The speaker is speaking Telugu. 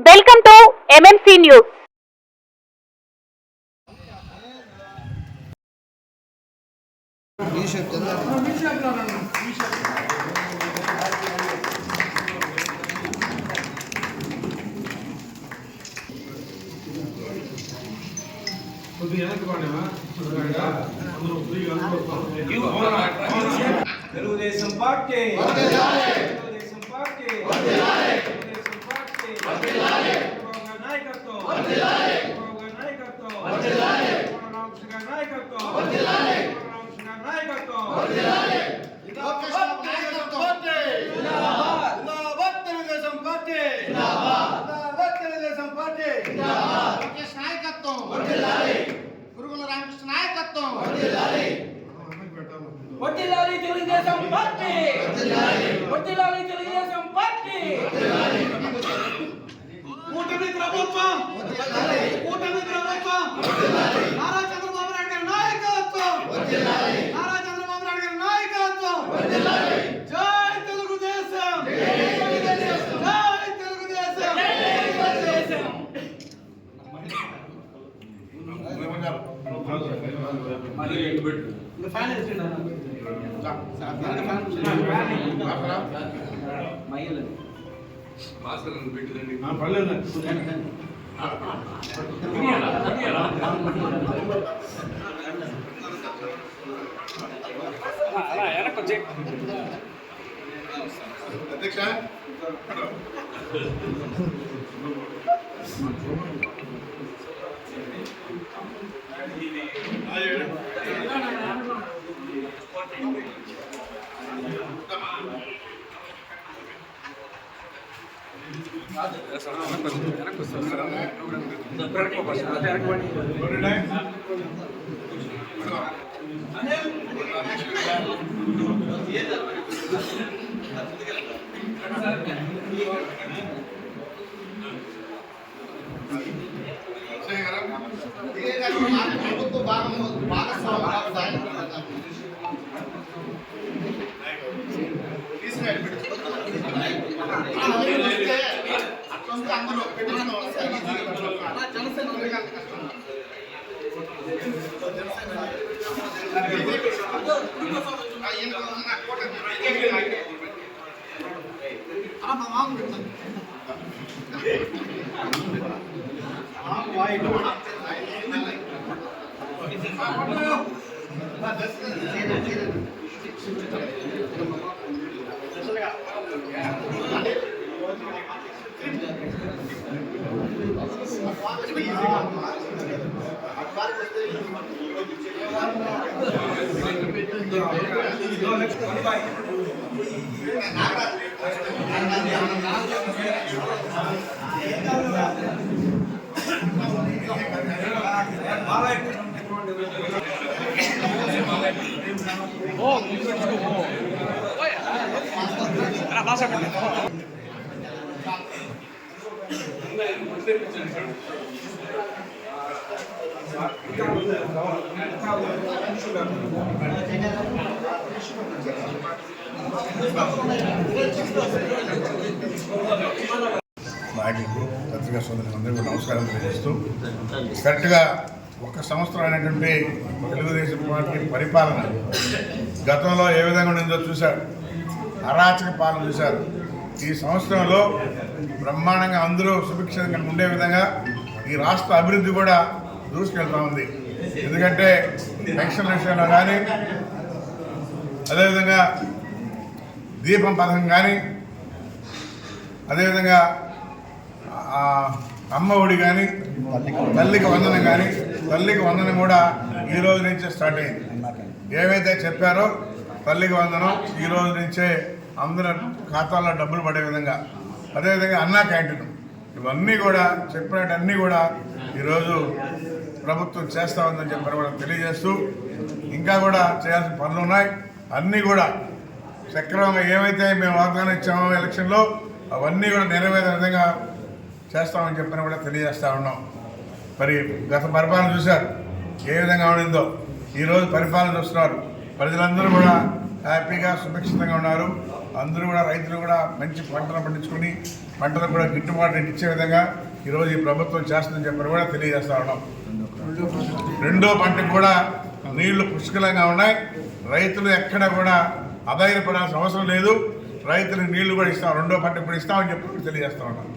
Welcome to MMC news. Telugu Desam party Telugu Desam party Telugu Desam party నాయకత్వం నాయకత్వం రామకృష్ణ నాయకత్వం రామకృష్ణ నాయకత్వం తెలుగుదేశం పార్టీ తెలుగుదేశం పార్టీ నాయకత్వం గురుగుల రామకృష్ణ నాయకత్వం వడ్డీలాలి తెలుగుదేశం పార్టీ వడ్డీలాలి తెలుగుదేశం పార్టీ కూటమి ప్రభుత్వం నారా చంద్రబాబు నాయుడు గారి నాయకత్వం నారా చంద్రబాబు నాయుడు గారి నాయకత్వం జై తెలుగుదేశం జై తెలుగుదేశం అధ్యక్ష నాయకులకు పత్రికా సోదరులందరికీ నమస్కారం తెలియజేస్తూ కరెక్ట్గా ఒక సంవత్సరం అయినటువంటి తెలుగుదేశం పార్టీ పరిపాలన గతంలో ఏ విధంగా ఉండిందో చూశారు, అరాచక పాలన చూశారు. ఈ సంవత్సరంలో బ్రహ్మాండంగా అందరూ సుభిక్షంగా ఉండే విధంగా ఈ రాష్ట్ర అభివృద్ధి కూడా దూసుకెళ్తా ఉంది. ఎందుకంటే పెన్షన్ విషయంలో కానీ, అదేవిధంగా దీపం పథకం కానీ, అదేవిధంగా అమ్మ ఒడి కానీ, తల్లికి వందనం కానీ, తల్లికి వందనం కూడా ఈ రోజు నుంచే స్టార్ట్ అయింది. ఏవైతే చెప్పారో తల్లికి వందనం ఈ రోజు నుంచే అందరూ ఖాతాల్లో డబ్బులు పడే విధంగా, అదేవిధంగా అన్నా క్యాంటీన్, ఇవన్నీ కూడా చెప్పినట్టన్నీ కూడా ఈరోజు ప్రభుత్వం చేస్తూ ఉందని చెప్పి కూడా తెలియజేస్తూ, ఇంకా కూడా చేయాల్సిన పనులు ఉన్నాయి. అన్నీ కూడా సక్రమంగా ఏవైతే మేము వాగ్దానం ఇచ్చామో ఎలక్షన్లో అవన్నీ కూడా నెరవేరే విధంగా చేస్తామని చెప్పని కూడా తెలియజేస్తూ ఉన్నాం. మరి గత పరిపాలన చూశారు ఏ విధంగా ఉండిందో, ఈరోజు పరిపాలన చూస్తున్నారు. ప్రజలందరూ కూడా హ్యాపీగా సురక్షితంగా ఉన్నారు. అందరూ కూడా రైతులు కూడా మంచి పంటలు పండించుకొని పంటలకు కూడా గిట్టుబాటు రేటు ఇచ్చే విధంగా ఈరోజు ఈ ప్రభుత్వం చేస్తుందని చెప్పని కూడా తెలియజేస్తా ఉన్నాం. రెండో పంటకు కూడా నీళ్లు పుష్కలంగా ఉన్నాయి. రైతులు ఎక్కడ కూడా ఆదాయపడాల్సిన అవసరం లేదు. రైతులకు నీళ్లు కూడా ఇస్తాం, రెండో పంటకు కూడా ఇస్తామని చెప్పి తెలియజేస్తా ఉన్నాం.